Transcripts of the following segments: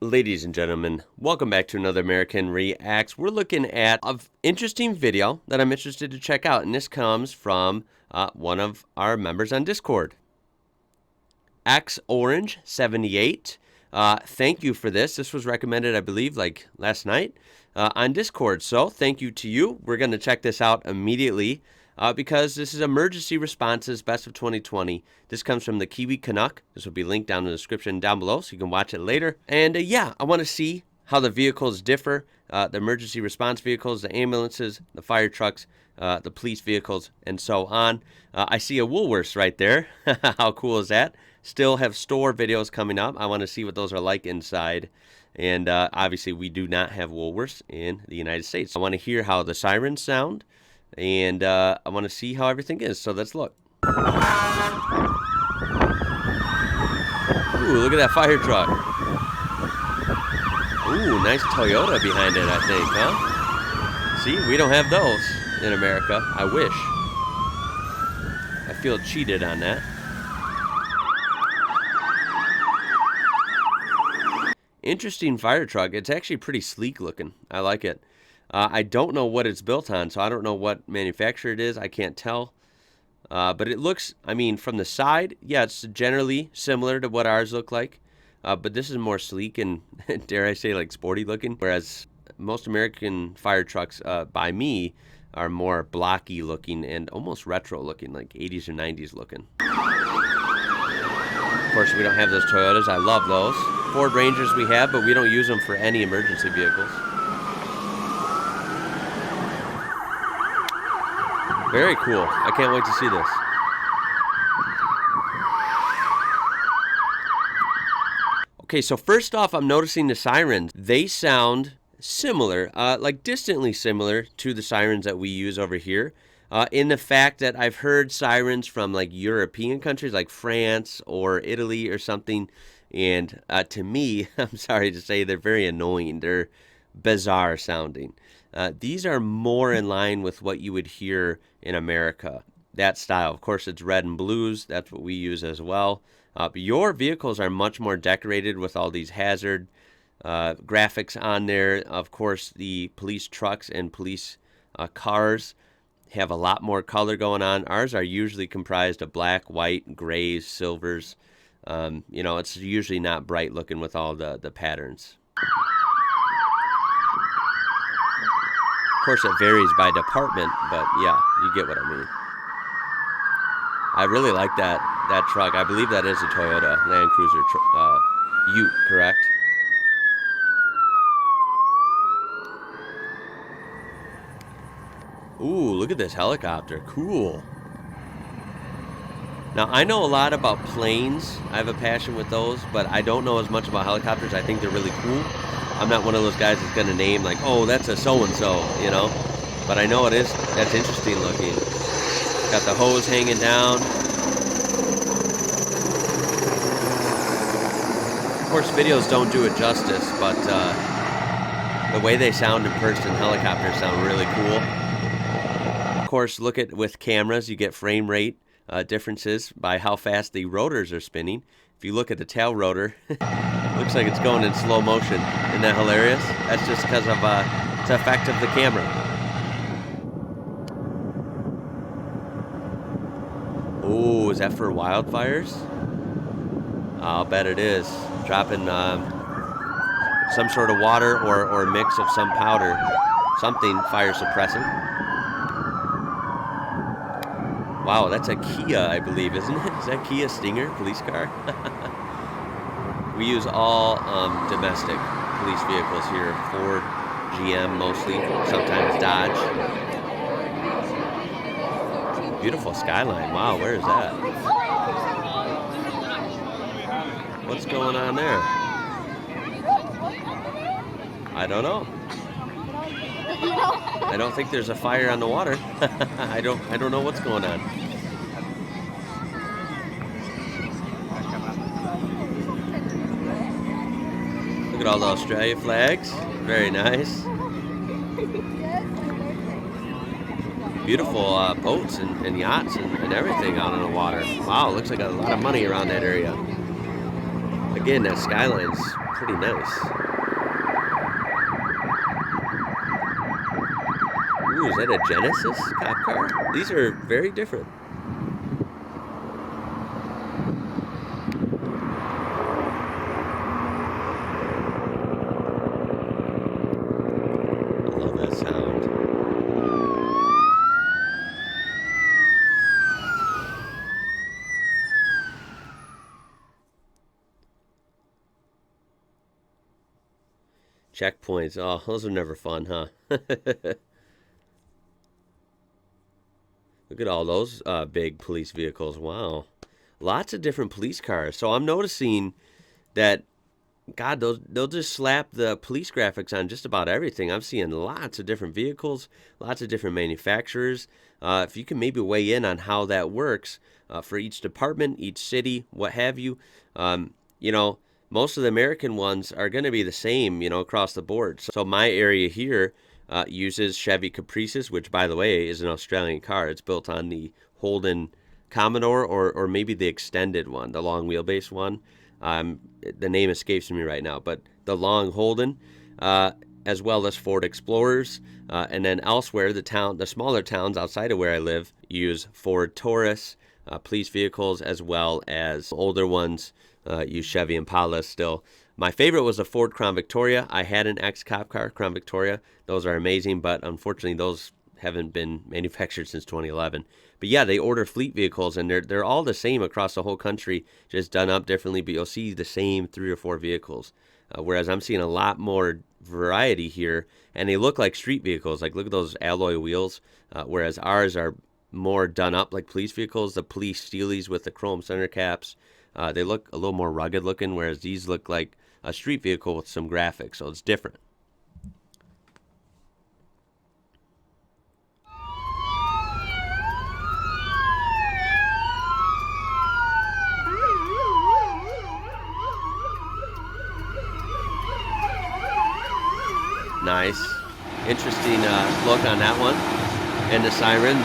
Ladies and gentlemen, welcome back to another American Reacts. We're looking at an interesting video that I'm interested to check out, and this comes from one of our members on Discord. XOrange78. Thank you for this. This was recommended, I believe, like last night on Discord. So thank you to you. We're going to check this out immediately because this is Emergency Responses Best of 2020. This comes from the Kiwi Canuck. This will be linked down in the description down below so you can watch it later. And yeah, I want to see how the vehicles differ. The emergency response vehicles, the ambulances, the fire trucks, the police vehicles, and so on. I see a Woolworths right there. How cool is that? Still have store videos coming up. I want to see what those are like inside. And obviously, we do not have Woolworths in the United States. I want to hear how the sirens sound, and I want to see how everything is. So let's look. Ooh, look at that fire truck. Ooh, nice Toyota behind it, I think, huh? See, we don't have those in America. I wish. I feel cheated on that. Interesting fire truck. It's actually pretty sleek looking. I like it. I don't know what it's built on, so I don't know what manufacturer it is. I can't tell. But it looks, I mean, from the side, yeah, it's generally similar to what ours look like. But this is more sleek and, dare I say, like sporty looking. Whereas most American fire trucks, by me, are more blocky looking and almost retro looking, like 80s or 90s looking. Of course, we don't have those Toyotas. I love those. Ford Rangers we have, but we don't use them for any emergency vehicles. Very cool. I can't wait to see this. Okay, so first off, I'm noticing the sirens. They sound similar, like distantly similar to the sirens that we use over here. In the fact that I've heard sirens from like European countries like France or Italy or something. And to me, I'm sorry to say, they're very annoying. They're bizarre sounding. These are more in line with what you would hear in America. That style. Of course, it's red and blues. That's what we use as well. But your vehicles are much more decorated with all these hazard graphics on there. Of course, the police trucks and police cars have a lot more color going on. Ours are usually comprised of black, white, grays, silvers. You know, it's usually not bright looking with all the patterns. Of course, it varies by department, but yeah, you get what I mean. I really like that truck. I believe that is a Toyota Land Cruiser Ute, correct? Ooh, look at this helicopter. Cool. Now, I know a lot about planes. I have a passion with those, but I don't know as much about helicopters. I think they're really cool. I'm not one of those guys that's going to name like, oh, that's a so-and-so, you know? But I know it is. That's interesting looking. Got the hose hanging down. Of course, videos don't do it justice, but the way they sound in person, helicopters sound really cool. Of course, look at with cameras, you get frame rate differences by how fast the rotors are spinning. If you look at the tail rotor, looks like it's going in slow motion. Isn't that hilarious? That's just because of the effect of the camera. Oh, is that for wildfires? I'll bet it is. Dropping some sort of water or mix of some powder, something fire suppressant. Wow, that's a Kia, I believe, isn't it? Is that Kia Stinger police car? We use all domestic police vehicles here. Ford, GM mostly, sometimes Dodge. Beautiful skyline. Wow, where is that? What's going on there? I don't know. I don't think there's a fire on the water. I don't know what's going on. Look at all the Australia flags. Very nice. Beautiful boats and yachts and everything out on the water. Wow, looks like a lot of money around that area. The Again, that skyline's pretty nice. Ooh, is that a Genesis cop car? These are very different. I love that sound. Checkpoints. Oh, those are never fun, huh? Look at all those big police vehicles. Wow. Lots of different police cars. So I'm noticing that, God, they'll just slap the police graphics on just about everything. I'm seeing lots of different vehicles, lots of different manufacturers. If you can maybe weigh in on how that works for each department, each city, what have you. You know, most of the American ones are going to be the same, you know, across the board. So my area here uses Chevy Caprices, which, by the way, is an Australian car. It's built on the Holden Commodore or maybe the extended one, the long wheelbase one. The name escapes me right now, but the long Holden, as well as Ford Explorers, and then elsewhere, the smaller towns outside of where I live use Ford Taurus, police vehicles, as well as older ones use Chevy Impala still. My favorite was the Ford Crown Victoria. I had an ex-cop car, Crown Victoria. Those are amazing, but unfortunately those haven't been manufactured since 2011. But yeah, they order fleet vehicles, and they're all the same across the whole country, just done up differently, but you'll see the same 3 or 4 vehicles. Whereas I'm seeing a lot more variety here, and they look like street vehicles. Like, look at those alloy wheels, whereas ours are more done up like police vehicles, the police steelies with the chrome center caps. They look a little more rugged looking, whereas these look like a street vehicle with some graphics, so it's different. Nice. Interesting look on that one. And the siren,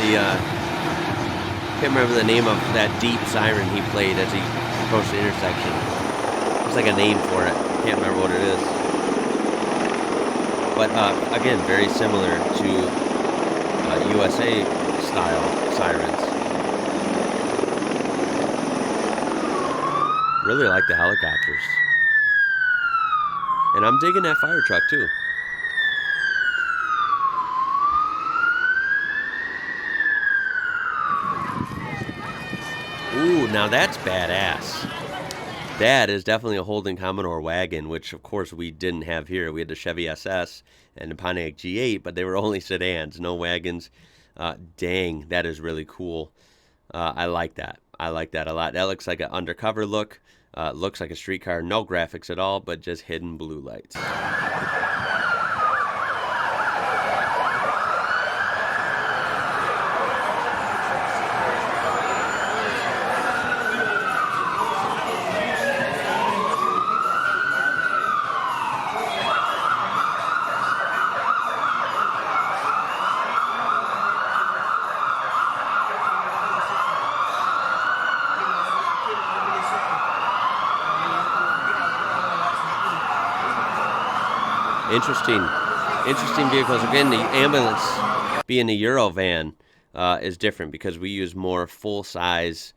can't remember the name of that deep siren he played as he approached the intersection. There's like a name for it. Can't remember what it is. But again, very similar to USA style sirens. Really like the helicopters. And I'm digging that fire truck too. Ooh, now that's badass. That is definitely a Holden Commodore wagon, which of course we didn't have here. We had the Chevy SS and the Pontiac G8, but they were only sedans, no wagons. Dang, that is really cool. I like that. I like that a lot. That looks like an undercover look. Looks like a streetcar, no graphics at all, but just hidden blue lights. Interesting vehicles. Again, the ambulance being the Euro van is different because we use more full-size,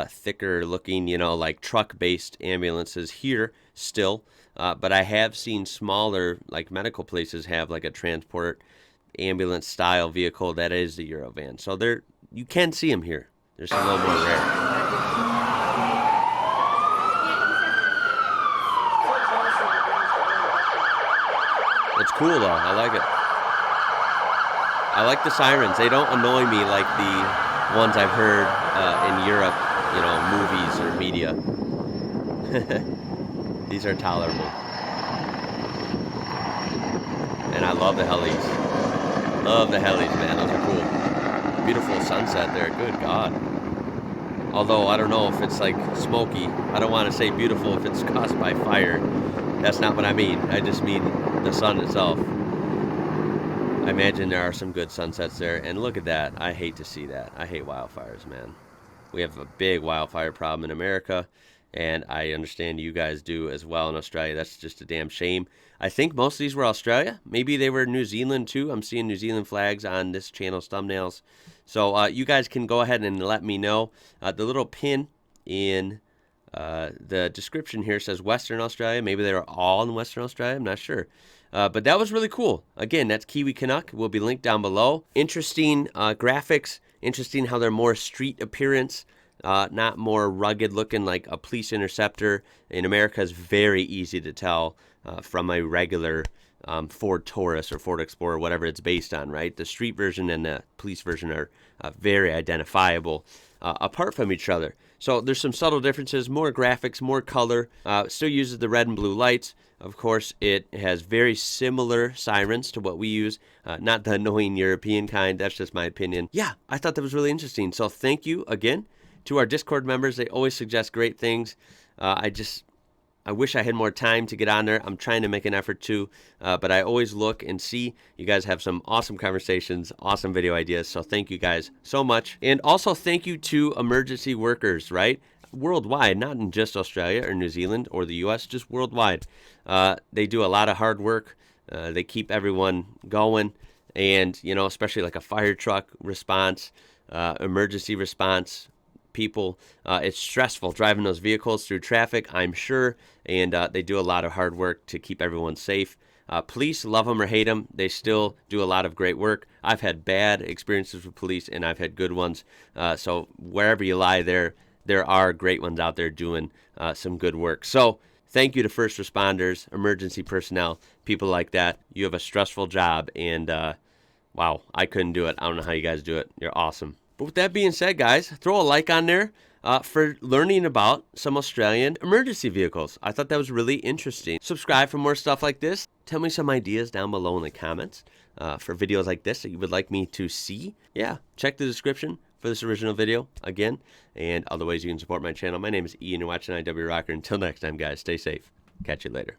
thicker looking, you know, like truck-based ambulances here still. But I have seen smaller, like medical places have like a transport ambulance style vehicle that is the Euro van. So you can see them here. They're just a little more rare. It's cool though. I like it. I like the sirens. They don't annoy me like the ones I've heard in Europe, you know, movies or media. These are tolerable. And I love the helis. Love the helis, man. Those are cool. Beautiful sunset there. Good God. Although I don't know if it's like smoky. I don't want to say beautiful if it's caused by fire. That's not what I mean. I just mean the sun itself. I imagine there are some good sunsets there. And look at that. I hate to see that. I hate wildfires, man. We have a big wildfire problem in America. and I understand you guys do as well in Australia. That's just a damn shame. I think most of these were Australia. Maybe they were New Zealand too. I'm seeing New Zealand flags on this channel's thumbnails. So you guys can go ahead and let me know. The little pin in the description here says Western Australia. Maybe they were all in Western Australia. I'm not sure. But that was really cool. Again, that's Kiwi Canuck. Will be linked down below. Interesting graphics. Interesting how they're more street appearance. Not more rugged looking like a police interceptor. In America is very easy to tell from a regular Ford Taurus or Ford Explorer, whatever it's based on, right? The street version and the police version are very identifiable apart from each other. So there's some subtle differences, more graphics, more color. Still uses the red and blue lights. Of course, it has very similar sirens to what we use, not the annoying European kind. That's just my opinion. Yeah, I thought that was really interesting. So thank you again to our Discord members. They always suggest great things. I wish I had more time to get on there. I'm trying to make an effort to, but I always look and see. You guys have some awesome conversations, awesome video ideas, so thank you guys so much. And also thank you to emergency workers, right? Worldwide, not in just Australia or New Zealand or the US, just worldwide. They do a lot of hard work. They keep everyone going, and, you know, especially like a fire truck response, emergency response, people. It's stressful driving those vehicles through traffic, I'm sure, and they do a lot of hard work to keep everyone safe. Police, love them or hate them, they still do a lot of great work. I've had bad experiences with police, and I've had good ones. So wherever you lie, there are great ones out there doing some good work. So thank you to first responders, emergency personnel, people like that. You have a stressful job, and wow, I couldn't do it. I don't know how you guys do it. You're awesome. But with that being said, guys, throw a like on there for learning about some Australian emergency vehicles. I thought that was really interesting. Subscribe for more stuff like this. Tell me some ideas down below in the comments for videos like this that you would like me to see. Yeah, check the description for this original video again, and other ways you can support my channel. My name is Ian. You're watching IWrocker. Until next time, guys, stay safe. Catch you later.